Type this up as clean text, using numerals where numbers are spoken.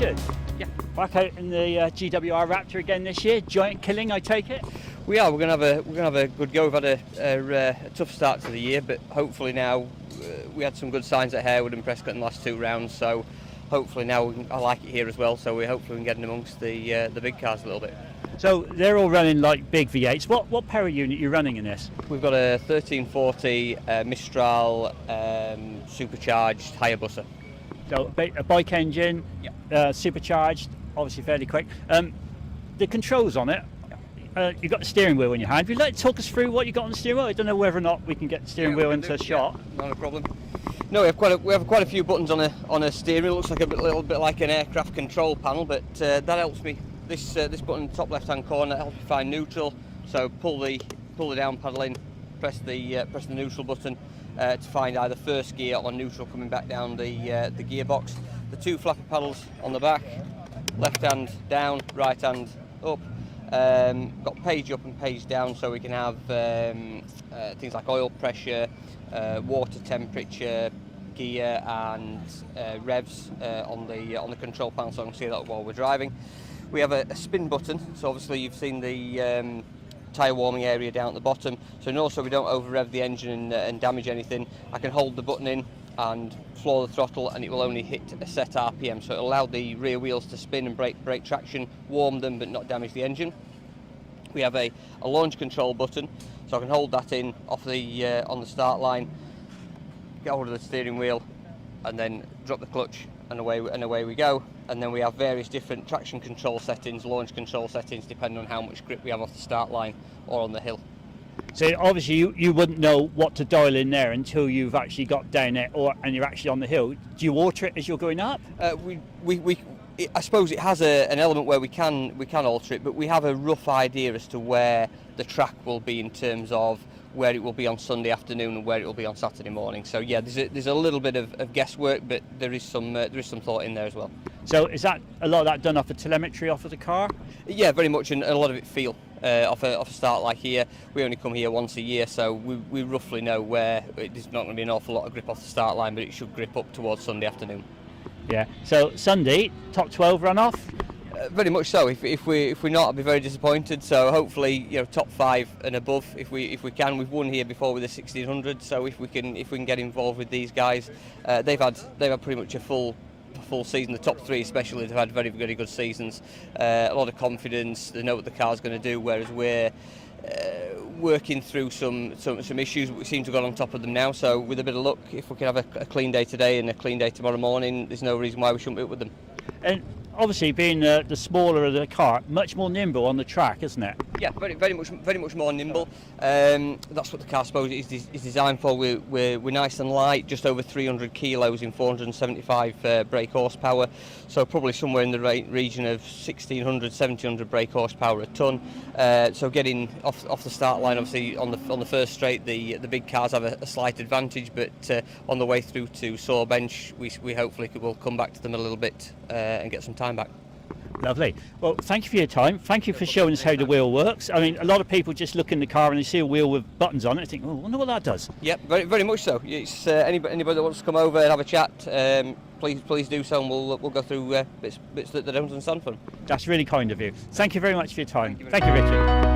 Richard. Yeah. Back out in the GWR Raptor again this year. Giant killing, I take it. We are. We're gonna have a good go. We've had a tough start to the year, but hopefully now we had some good signs at Harewood and Prescott in the last 2 rounds. So hopefully now I like it here as well. So we hopefully can get in amongst the big cars a little bit. So they're all running like big V8s. What power unit are you running in this? We've got a 1340 Mistral supercharged Hayabusa. So a bike engine, Yeah. Supercharged, obviously fairly quick. The controls on it. You've got the steering wheel in your hand. Would you like to talk us through what you got on the steering wheel? I don't know whether or not we can get the steering wheel into a shot. Not a problem. No, we have quite a few buttons on a steering wheel. It looks like a little bit like an aircraft control panel, but that helps me. This button in the top left-hand corner helps me find neutral. So pull the down paddle in, press the neutral button to find either first gear or neutral coming back down the gearbox. The 2 flapper paddles on the back, left hand down, right hand up. Got page up and page down, so we can have things like oil pressure, water temperature, gear and revs on the control panel, so I can see that while we're driving. We have a spin button, so obviously you've seen the tyre warming area down at the bottom, so also we don't over rev the engine and damage anything. I can hold the button in and floor the throttle and it will only hit a set RPM, so it'll allow the rear wheels to spin and brake traction, warm them but not damage the engine. We have a launch control button, so I can hold that in off the on the start line, get hold of the steering wheel and then drop the clutch and away we go. And then we have various different traction control settings, launch control settings, depending on how much grip we have off the start line or on the hill. So obviously you wouldn't know what to dial in there until you've actually got down there and you're actually on the hill. Do you alter it as you're going up? I suppose it has an element where we can alter it, but we have a rough idea as to where the track will be in terms of where it will be on Sunday afternoon and where it will be on Saturday morning. So yeah, there's a little bit of guesswork, but there is some thought in there as well. So is that a lot of that done off of telemetry off of the car? Yeah, very much, and a lot of it feel off a start like here. We only come here once a year, so we roughly know where there's not going to be an awful lot of grip off the start line, but it should grip up towards Sunday afternoon. Yeah. So Sunday, top 12 run off? Very much so. If we're not, I'll be very disappointed. So hopefully, top 5 and above. If we can, we've won here before with the 1600. So if we can get involved with these guys, they've had pretty much a full season. The top 3 especially, they've had very good seasons. A lot of confidence. They know what the car's going to do. Whereas we're working through some issues. We seem to have got on top of them now. So with a bit of luck, if we can have a clean day today and a clean day tomorrow morning, there's no reason why we shouldn't be up with them. And obviously, being the smaller of the car, much more nimble on the track, isn't it? Yeah, very much more nimble. That's what the car, I suppose, is designed for. We're nice and light, just over 300 kilos in 475 brake horsepower. So probably somewhere in the region of 1600, 1700 brake horsepower a ton. So getting off the start line, obviously on the first straight, the big cars have a slight advantage, but on the way through to Saw Bench, we hopefully will come back to them a little bit and get some time back. Lovely. Well, thank you for your time. Thank you for showing us how the wheel works. I mean, a lot of people just look in the car and they see a wheel with buttons on it and think, oh, I wonder what that does. Yep, very much so. It's anybody that wants to come over and have a chat, please do so, and we'll go through bits that they don't understand for them. That's really kind of you. Thank you very much for your time. Thank you, Richard.